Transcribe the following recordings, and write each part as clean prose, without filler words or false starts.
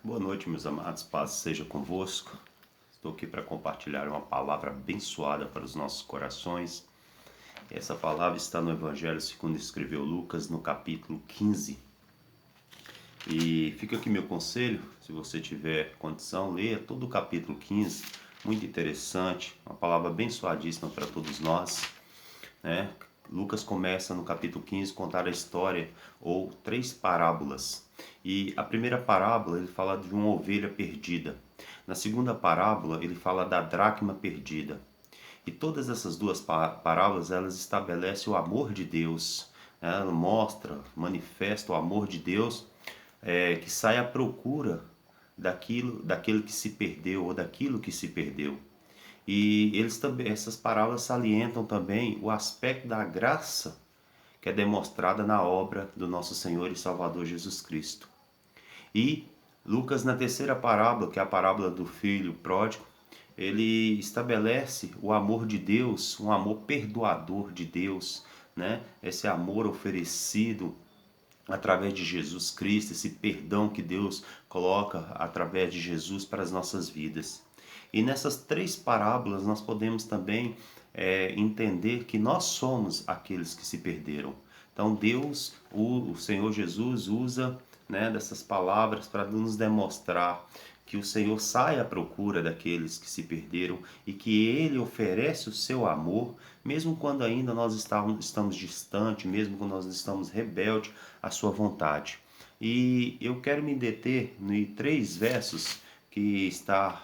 Boa noite, meus amados, paz seja convosco. Estou aqui para compartilhar uma palavra abençoada para os nossos corações. Essa palavra está no Evangelho segundo escreveu Lucas, no capítulo 15. E fica aqui meu conselho, se você tiver condição, leia todo o capítulo 15, muito interessante, uma palavra abençoadíssima para todos nós, né? Lucas começa no capítulo 15 a contar a história ou três parábolas. E a primeira parábola ele fala de uma ovelha perdida. Na segunda parábola ele fala da dracma perdida. E todas essas duas parábolas elas estabelecem o amor de Deus. Ela mostra, manifesta o amor de Deus que sai à procura daquele que se perdeu ou daquilo que se perdeu. E eles também, essas parábolas salientam também o aspecto da graça que é demonstrada na obra do nosso Senhor e Salvador Jesus Cristo. E Lucas, na terceira parábola, que é a parábola do filho pródigo, ele estabelece o amor de Deus, um amor perdoador de Deus, né? Esse amor oferecido através de Jesus Cristo, esse perdão que Deus coloca através de Jesus para as nossas vidas. E nessas três parábolas nós podemos também entender que nós somos aqueles que se perderam. Então Deus, o Senhor Jesus usa, né, dessas palavras para nos demonstrar que o Senhor sai à procura daqueles que se perderam e que Ele oferece o seu amor, mesmo quando ainda nós estamos distantes, mesmo quando nós estamos rebeldes à sua vontade. E eu quero me deter em três versos que está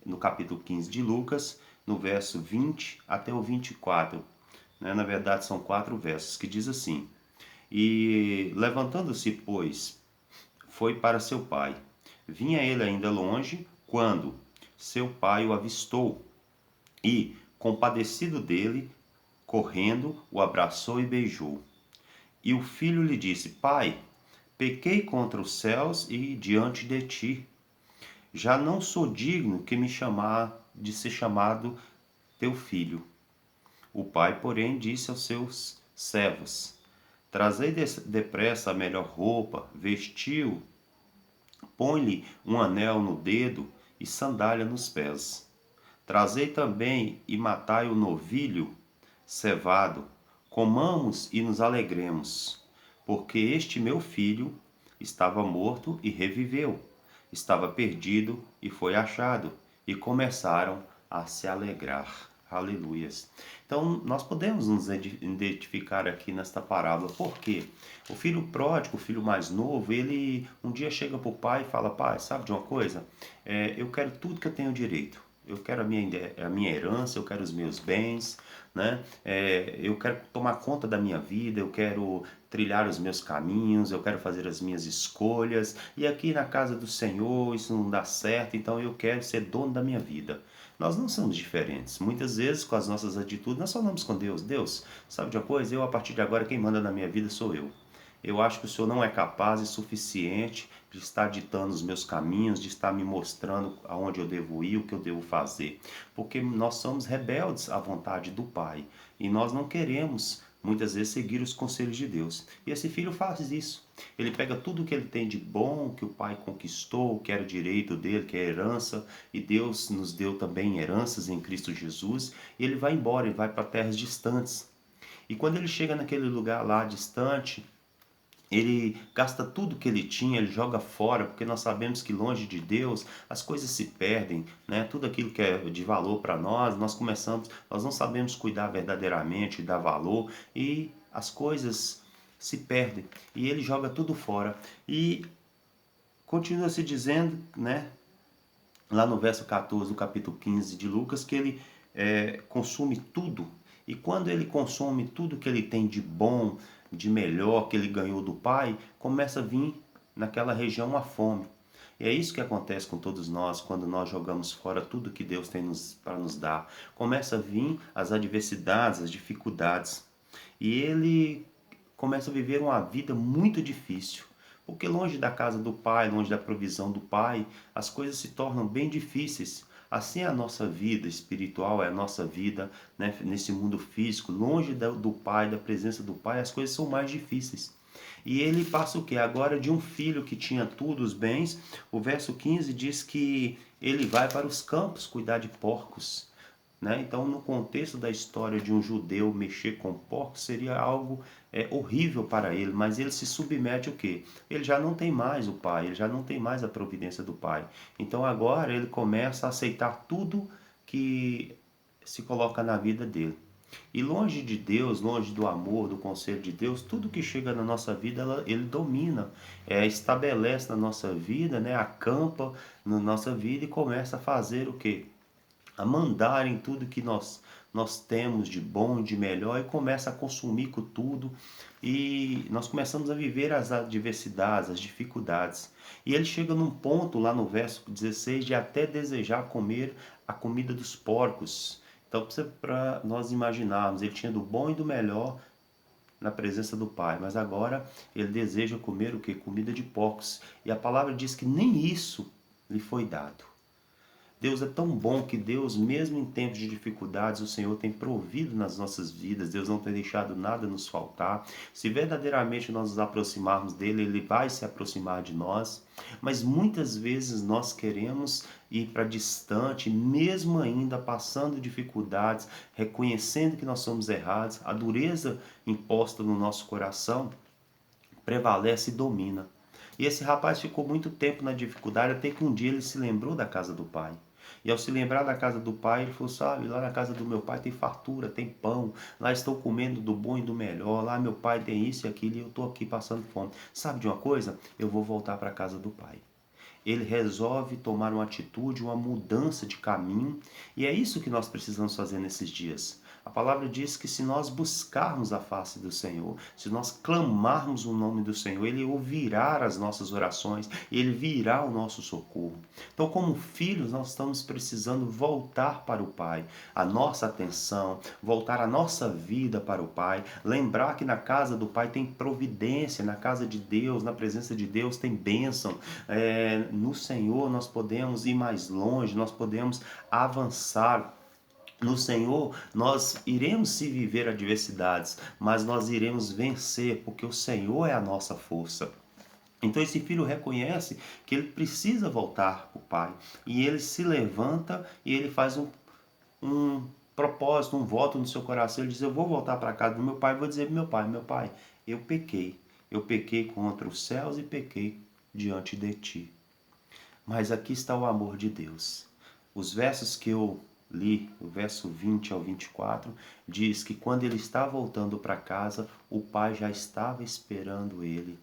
no capítulo 15 de Lucas, no verso 20 até o 24. Né? Na verdade, são quatro versos que diz assim: E levantando-se, pois, foi para seu pai. Vinha ele ainda longe, quando seu pai o avistou e, compadecido dele, correndo, o abraçou e beijou. E o filho lhe disse: Pai, pequei contra os céus e diante de ti. Já não sou digno que me chamar de ser chamado teu filho. O pai, porém, disse aos seus servos: Trazei depressa a melhor roupa, vestiu, põe-lhe um anel no dedo e sandália nos pés. Trazei também e matai o novilho cevado, comamos e nos alegremos, porque este meu filho estava morto e reviveu, estava perdido e foi achado, e começaram a se alegrar. Aleluias. Então, nós podemos nos identificar aqui nesta parábola, porque o filho pródigo, o filho mais novo, ele um dia chega para o pai e fala: Pai, sabe de uma coisa? Eu quero tudo que eu tenho direito. Eu quero a minha herança, eu quero os meus bens, né? Eu quero tomar conta da minha vida, eu quero trilhar os meus caminhos, eu quero fazer as minhas escolhas. E aqui na casa do Senhor isso não dá certo, então eu quero ser dono da minha vida. Nós não somos diferentes. Muitas vezes, com as nossas atitudes, nós falamos com Deus: Deus, sabe de uma coisa? Eu, a partir de agora, quem manda na minha vida sou eu. Eu acho que o Senhor não é capaz e suficiente de estar ditando os meus caminhos, de estar me mostrando aonde eu devo ir, o que eu devo fazer. Porque nós somos rebeldes à vontade do Pai e nós não queremos muitas vezes seguir os conselhos de Deus. E esse filho faz isso. Ele pega tudo que ele tem de bom, que o pai conquistou, que era direito dele, que é herança, e Deus nos deu também heranças em Cristo Jesus, e ele vai embora, ele vai para terras distantes. E quando ele chega naquele lugar lá distante, ele gasta tudo que ele tinha, ele joga fora, porque nós sabemos que longe de Deus as coisas se perdem, né? Tudo aquilo que é de valor para nós, nós não sabemos cuidar verdadeiramente, dar valor e as coisas se perdem. E ele joga tudo fora. E continua se dizendo, né? Lá no verso 14 do capítulo 15 de Lucas, que ele consome tudo. E quando ele consome tudo que ele tem de bom, de melhor, que ele ganhou do Pai, começa a vir naquela região a fome. E é isso que acontece com todos nós quando nós jogamos fora tudo que Deus tem para nos dar. Começa a vir as adversidades, as dificuldades. E ele começa a viver uma vida muito difícil. Porque longe da casa do Pai, longe da provisão do Pai, as coisas se tornam bem difíceis. Assim é a nossa vida espiritual, é a nossa vida, né, nesse mundo físico, longe do Pai, da presença do Pai, as coisas são mais difíceis. E ele passa o quê? Agora de um filho que tinha tudo, os bens, o verso 15 diz que ele vai para os campos cuidar de porcos. Né? Então, no contexto da história de um judeu mexer com porcos, seria algo horrível para ele, mas ele se submete o quê? Ele já não tem mais o pai, ele já não tem mais a providência do pai. Então agora ele começa a aceitar tudo que se coloca na vida dele. E longe de Deus, longe do amor, do conselho de Deus, tudo que chega na nossa vida, ele domina, estabelece na nossa vida, né, acampa na nossa vida e começa a fazer o quê? A mandar em tudo que nós temos de bom, de melhor, e começa a consumir com tudo, e nós começamos a viver as adversidades, as dificuldades. E ele chega num ponto lá no verso 16 de até desejar comer a comida dos porcos. Então, para nós imaginarmos, ele tinha do bom e do melhor na presença do Pai, mas agora ele deseja comer o que? Comida de porcos. E a palavra diz que nem isso lhe foi dado. Deus é tão bom que Deus, mesmo em tempos de dificuldades, o Senhor tem provido nas nossas vidas. Deus não tem deixado nada nos faltar. Se verdadeiramente nós nos aproximarmos dele, ele vai se aproximar de nós. Mas muitas vezes nós queremos ir para distante, mesmo ainda passando dificuldades, reconhecendo que nós somos errados. A dureza imposta no nosso coração prevalece e domina. E esse rapaz ficou muito tempo na dificuldade, até que um dia ele se lembrou da casa do pai. E ao se lembrar da casa do pai, ele falou, sabe, lá na casa do meu pai tem fartura, tem pão, lá estou comendo do bom e do melhor, lá meu pai tem isso e aquilo e eu estou aqui passando fome. Sabe de uma coisa? Eu vou voltar para a casa do pai. Ele resolve tomar uma atitude, uma mudança de caminho, e é isso que nós precisamos fazer nesses dias. A palavra diz que se nós buscarmos a face do Senhor, se nós clamarmos o nome do Senhor, Ele ouvirá as nossas orações, Ele virá o nosso socorro. Então, como filhos, nós estamos precisando voltar para o Pai, a nossa atenção, voltar a nossa vida para o Pai, lembrar que na casa do Pai tem providência, na casa de Deus, na presença de Deus tem bênção, no Senhor nós podemos ir mais longe, nós podemos avançar. No Senhor, nós iremos se viver adversidades, mas nós iremos vencer, porque o Senhor é a nossa força. Então esse filho reconhece que ele precisa voltar para o pai. E ele se levanta e ele faz um propósito, um voto no seu coração. Ele diz, eu vou voltar para a casa do meu pai e vou dizer para meu pai, eu pequei. Eu pequei contra os céus e pequei diante de ti. Mas aqui está o amor de Deus. Os versos que eu li, o verso 20 ao 24, diz que quando ele está voltando para casa, o pai já estava esperando ele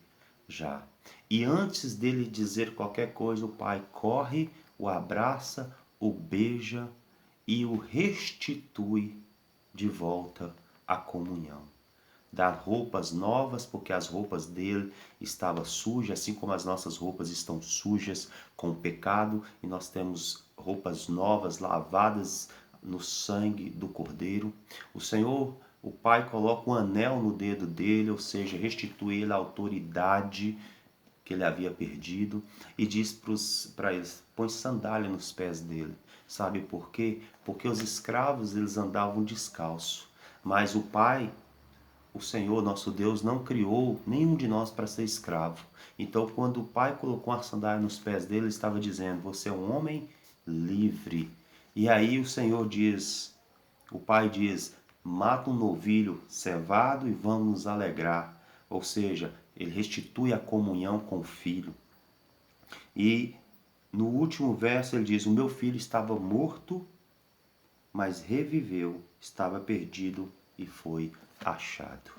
já. E antes dele dizer qualquer coisa, o pai corre, o abraça, o beija e o restitui de volta à comunhão. Dar roupas novas, porque as roupas dele estavam sujas, assim como as nossas roupas estão sujas com o pecado, e nós temos roupas novas, lavadas no sangue do Cordeiro. O Senhor, o Pai, coloca um anel no dedo dele, ou seja, restitui ele a autoridade que ele havia perdido, e diz para eles, põe sandália nos pés dele. Sabe por quê? Porque os escravos eles andavam descalço, mas o Pai, o Senhor, nosso Deus, não criou nenhum de nós para ser escravo. Então, quando o pai colocou a sandália nos pés dele, ele estava dizendo, você é um homem livre. E aí o Senhor diz, o pai diz, mata um novilho cevado e vamos nos alegrar. Ou seja, ele restitui a comunhão com o filho. E no último verso ele diz, o meu filho estava morto, mas reviveu, estava perdido e foi achado.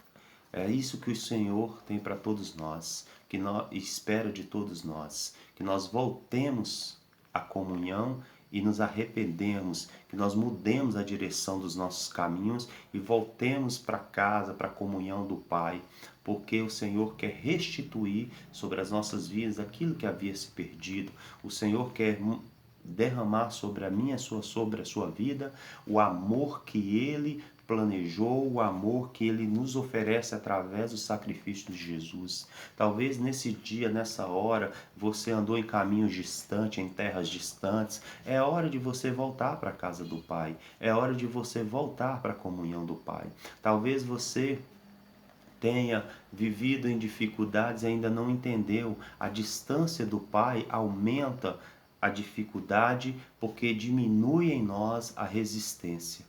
É isso que o Senhor tem para todos nós, que nós espera de todos nós, que nós voltemos à comunhão e nos arrependemos, que nós mudemos a direção dos nossos caminhos e voltemos para casa, para a comunhão do Pai, porque o Senhor quer restituir sobre as nossas vidas aquilo que havia se perdido. O Senhor quer derramar sobre a minha, sobre a sua vida, o amor que Ele planejou, o amor que Ele nos oferece através do sacrifício de Jesus. Talvez nesse dia, nessa hora, você andou em caminhos distantes, em terras distantes. É hora de você voltar para a casa do Pai. É hora de você voltar para a comunhão do Pai. Talvez você tenha vivido em dificuldades e ainda não entendeu, a distância do Pai aumenta a dificuldade porque diminui em nós a resistência.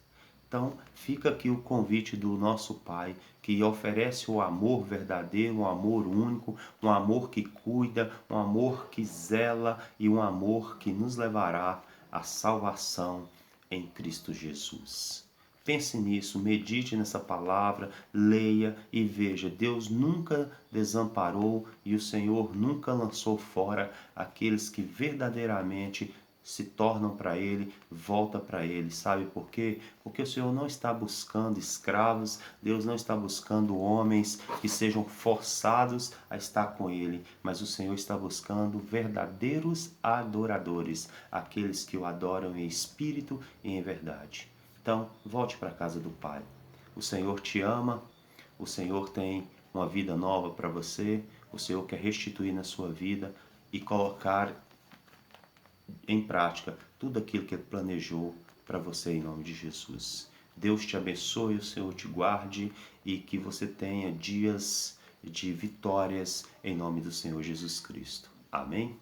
Então, fica aqui o convite do nosso Pai, que oferece o amor verdadeiro, um amor único, um amor que cuida, um amor que zela e um amor que nos levará à salvação em Cristo Jesus. Pense nisso, medite nessa palavra, leia e veja. Deus nunca desamparou e o Senhor nunca lançou fora aqueles que verdadeiramente se tornam para Ele, volta para Ele. Sabe por quê? Porque o Senhor não está buscando escravos, Deus não está buscando homens que sejam forçados a estar com Ele, mas o Senhor está buscando verdadeiros adoradores, aqueles que o adoram em espírito e em verdade. Então, volte para a casa do Pai. O Senhor te ama, o Senhor tem uma vida nova para você, o Senhor quer restituir na sua vida e colocar em prática tudo aquilo que Ele planejou para você em nome de Jesus. Deus te abençoe, o Senhor te guarde e que você tenha dias de vitórias em nome do Senhor Jesus Cristo. Amém?